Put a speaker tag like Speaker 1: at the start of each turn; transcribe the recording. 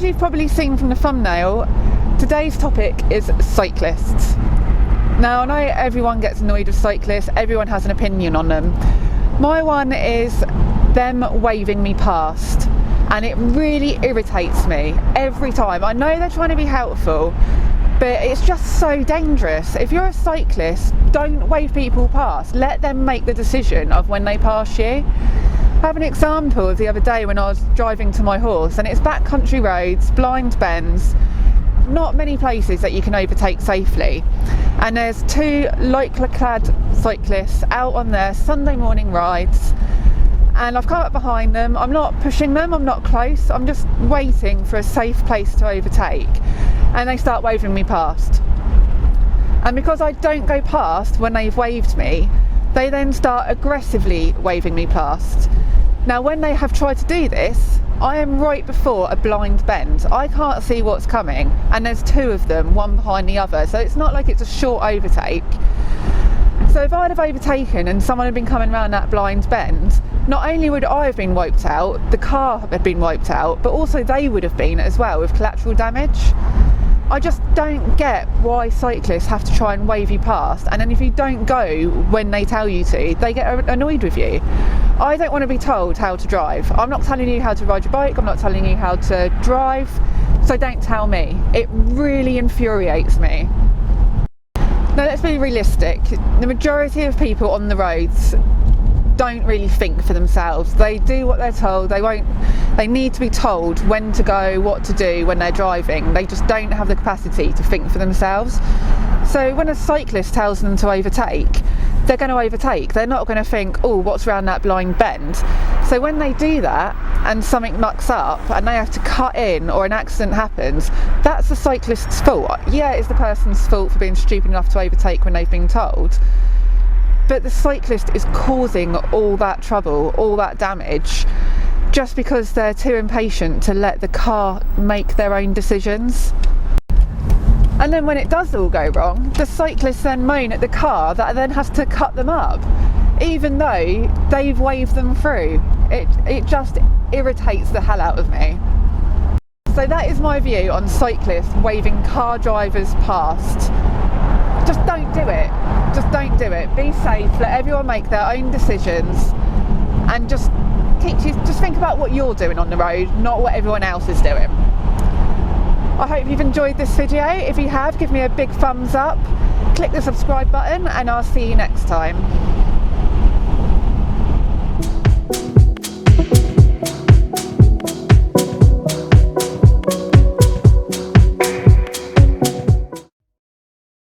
Speaker 1: As you've probably seen from the thumbnail, today's topic is cyclists. Now, I know everyone gets annoyed with cyclists, everyone has an opinion on them. My one is them waving me past, and it really irritates me every time. I know they're trying to be helpful, but it's just so dangerous. If you're a cyclist, don't wave people past. Let them make the decision of when they pass you. I have an example of the other day when I was driving to my horse, and it's backcountry roads, blind bends, not many places that you can overtake safely. And there's two lightly clad cyclists out on their Sunday morning rides, and I've come up behind them. I'm not pushing them, I'm not close, I'm just waiting for a safe place to overtake, and they start waving me past. And because I don't go past when they've waved me, they then start aggressively waving me past. Now, when they have tried to do this, I am right before a blind bend. I can't see what's coming, and there's two of them, one behind the other, so it's not like it's a short overtake. So if I'd have overtaken and someone had been coming around that blind bend, not only would I have been wiped out, the car had been wiped out, but also they would have been as well, with collateral damage. I just don't get why cyclists have to try and wave you past, and then if you don't go when they tell you to, they get annoyed with you. I don't want to be told how to drive. I'm not telling you how to ride your bike, I'm not telling you how to drive, so don't tell me. It really infuriates me. Now, let's be realistic. The majority of people on the roads don't really think for themselves. They do what they're told. They need to be told when to go, what to do when they're driving. They just don't have the capacity to think for themselves. So when a cyclist tells them to overtake, they're going to overtake. They're not going to think, oh, what's around that blind bend? So when they do that and something mucks up and they have to cut in or an accident happens, that's the cyclist's fault. Yeah, it's the person's fault for being stupid enough to overtake when they've been told. But the cyclist is causing all that trouble, all that damage, just because they're too impatient to let the car make their own decisions. And then when it does all go wrong, the cyclists then moan at the car that then has to cut them up, even though they've waved them through. It just irritates the hell out of me. So that is my view on cyclists waving car drivers past. Just don't do it. Just don't do it. Be safe, let everyone make their own decisions, and just think about what you're doing on the road, not what everyone else is doing. I hope you've enjoyed this video. If you have, give me a big thumbs up, click the subscribe button, and I'll see you next time.